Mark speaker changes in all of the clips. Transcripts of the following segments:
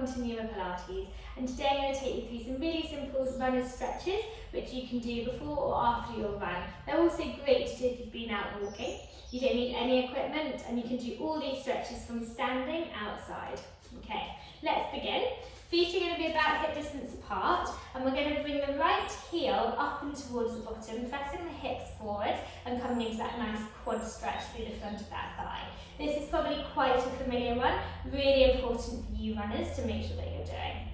Speaker 1: welcome to Pneuma Pilates, and today I'm going to take you through some really simple runner stretches which you can do before or after your run. They're also great to do if you've been out walking. You don't need any equipment and you can do all these stretches from standing outside. Okay, let's begin. Feet are going to be about hip distance apart, and we're going to bring the right heel up and towards the bottom, pressing the hips forward and coming into that nice quad stretch through the front of that thigh. This is probably quite a familiar one, really important for you runners to make sure that you're doing.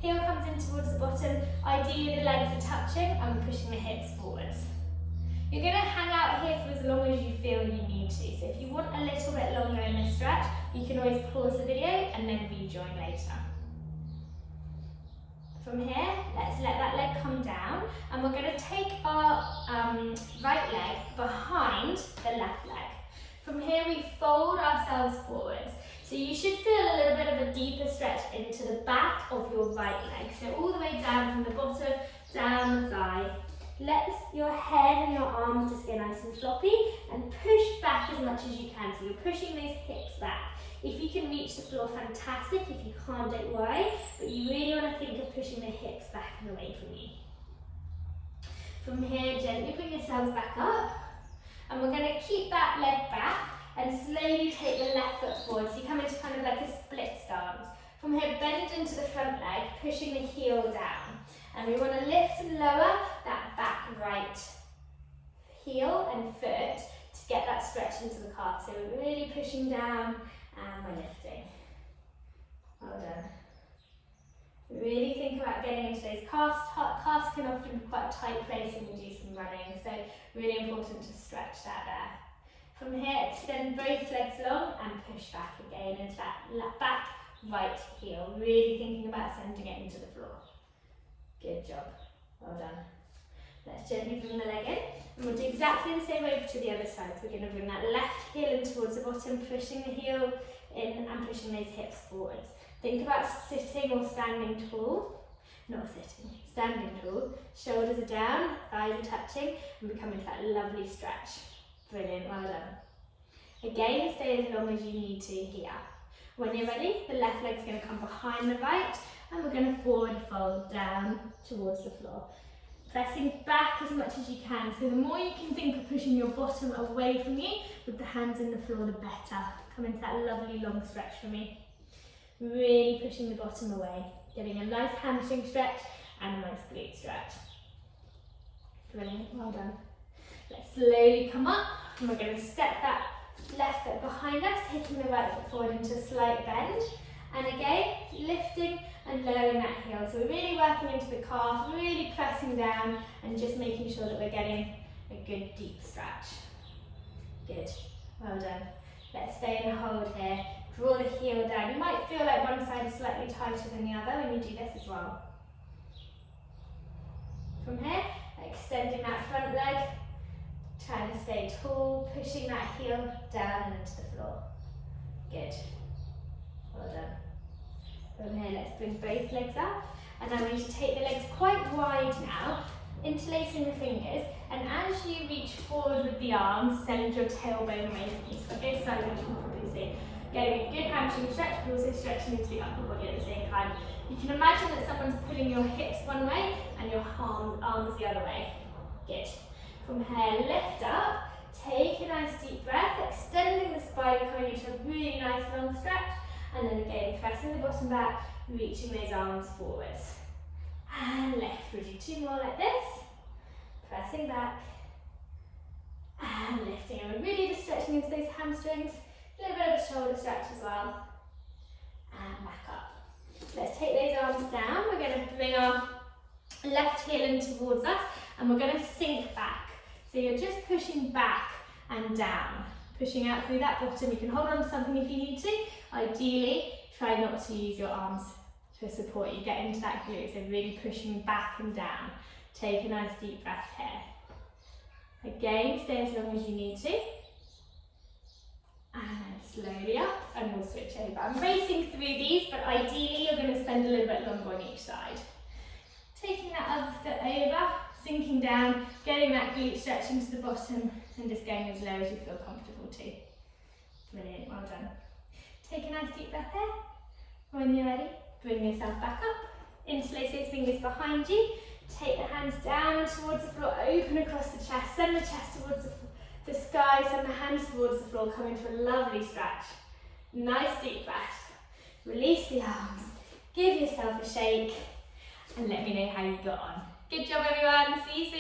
Speaker 1: Heel comes in towards the bottom, ideally the legs are touching and we're pushing the hips forwards. You're going to hang out here for as long as you feel you need to, so if you want a little bit longer in this stretch, you can always pause the video and then rejoin later. From here, let's let that leg come down, and we're going to take our right leg behind the left leg. From here, we fold ourselves forwards. So you should feel a little bit of a deeper stretch into the back of your right leg. So all the way down from the bottom, down the thigh. Let your head and your arms just get nice and floppy, and push back as much as you can. So you're pushing those hips back. If you can reach the floor, fantastic. If you can't, don't worry. But you really want to think of pushing the hips back and away from you. From here, gently bring yourselves back up. And we're going to keep that leg back and slowly take the left foot forward. So you come into kind of like a split stance. From here, bend into the front leg, pushing the heel down. And we want to lift and lower that back right heel and foot to get that stretch into the calf. So we're really pushing down and we're lifting. Well done. Really think about getting into those calves. Calves can often be quite a tight place when you do some running, so really important to stretch that there. From here, extend both legs long and push back again into that back right heel. Really thinking about sending it into the floor. Good job. Well done. Let's gently bring the leg in, and we'll do exactly the same over to the other side. So we're going to bring that left heel in towards the bottom, pushing the heel in and pushing those hips forwards. Think about sitting or standing tall. Not sitting, standing tall. Shoulders are down, thighs are touching, and we come into that lovely stretch. Brilliant, well done. Again, stay as long as you need to here. When you're ready, the left leg's going to come behind the right, and we're going to forward fold down towards the floor. Pressing back as much as you can. So the more you can think of pushing your bottom away from you with the hands in the floor, the better. Come into that lovely long stretch for me. Really pushing the bottom away. Getting a nice hamstring stretch and a nice glute stretch. Brilliant, well done. Let's slowly come up, and we're going to step that left foot behind us, taking the right foot forward into a slight bend. And again, lifting and lowering that heel. So we're really working into the calf, really pressing down and just making sure that we're getting a good deep stretch. Good, well done. Let's stay in the hold here. Draw the heel down. You might feel like one side is slightly tighter than the other when you do this as well. From here, extending that front leg, trying to stay tall, pushing that heel down and into the floor. Good. Well done. From here, let's bring both legs up, and I want you to take the legs quite wide now, interlacing the fingers, and as you reach forward with the arms, send your tailbone away from you. So on both sides, as you can probably see, getting a good hamstring stretch, but also stretching into the upper body at the same time. You can imagine that someone's pulling your hips one way and your arms the other way. Good. From here, lift up, take a nice deep breath, extending the spine, coming into a really nice long stretch. And then again, pressing the bottom back, reaching those arms forwards. And lift. We'll do two more like this. Pressing back. And lifting. And we're really just stretching into those hamstrings. A little bit of a shoulder stretch as well. And back up. Let's take those arms down. We're going to bring our left heel in towards us, and we're going to sink back. So you're just pushing back and down. Pushing out through that bottom. You can hold on to something if you need to. Ideally, try not to use your arms to support you. Get into that glute, so really pushing back and down. Take a nice deep breath here. Again, stay as long as you need to. And then slowly up, and we'll switch over. I'm racing through these, but ideally you're going to spend a little bit longer on each side. Taking that other foot over, sinking down, getting that glute stretch into the bottom, and just going as low as you feel comfortable to. Brilliant, well done. Take a nice deep breath here. When you're ready, Bring yourself back up. Interlace those fingers behind you. Take the hands down and towards the floor. Open across the chest. Send the chest towards the sky. Send the hands towards the floor. Come into a lovely stretch. Nice deep breath. Release the arms. Give yourself a shake. And let me know how you got on. Good job, everyone. See you soon.